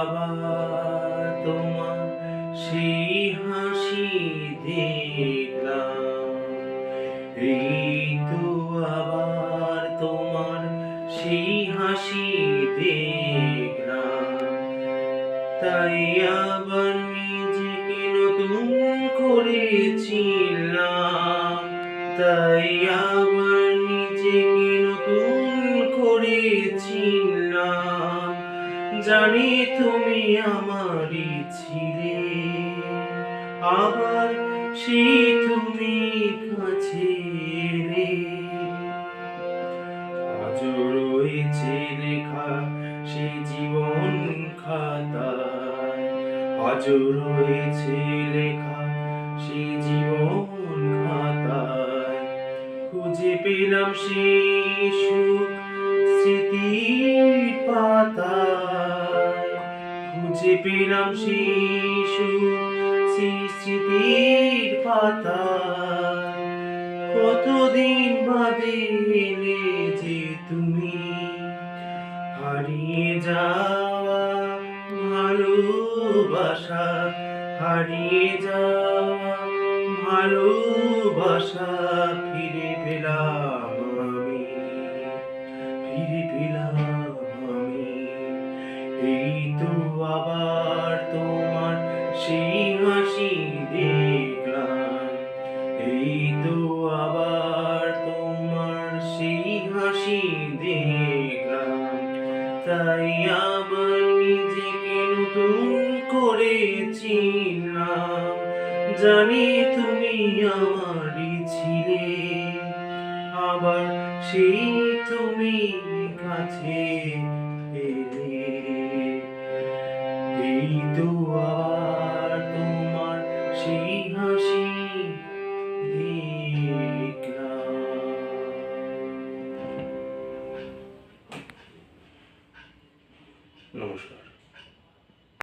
আবার তোমার সেই হাসি দেখলাম, এই তো আবার তোমার সেই হাসি দেখলাম। তাই আবার নিজেকে নতুন করে চিনলাম, তাই আবার নিজেকে নতুন করে চিনলাম। জানি তুমি আমারই ছিলে, আবার সেই তুমি কাছে এলে। আজও রয়েছে লেখা সেই জীবন খাতায়, আজও রয়েছে লেখা সেই জীবন খাতায়। খুঁজে পেলাম সেই সুখ স্মৃতির পাতায়, খুঁজে পেলাম সেই সুখ স্মৃতির পাতায়। কতদিন বাদে এলে যে তুমি, হারিয়ে যাওয়া ভালোবাসা, হারিয়ে যাওয়া ভালোবাসা ফিরে পেলাম আমি, ফিরে পেলাম আমি। এই তো আবার তোমার সেই হাসি দেখলাম, এই তো আবার তোমার সেই হাসি দেখলাম। তাই আবার নিজেকে নতুন করে চিনলাম, জানি তুমি আমারই ছিলে, আবার সেই তুমি কাছে এলে। এই তো আবার তোমার সেই হাসি দেখলাম। নমস্কার।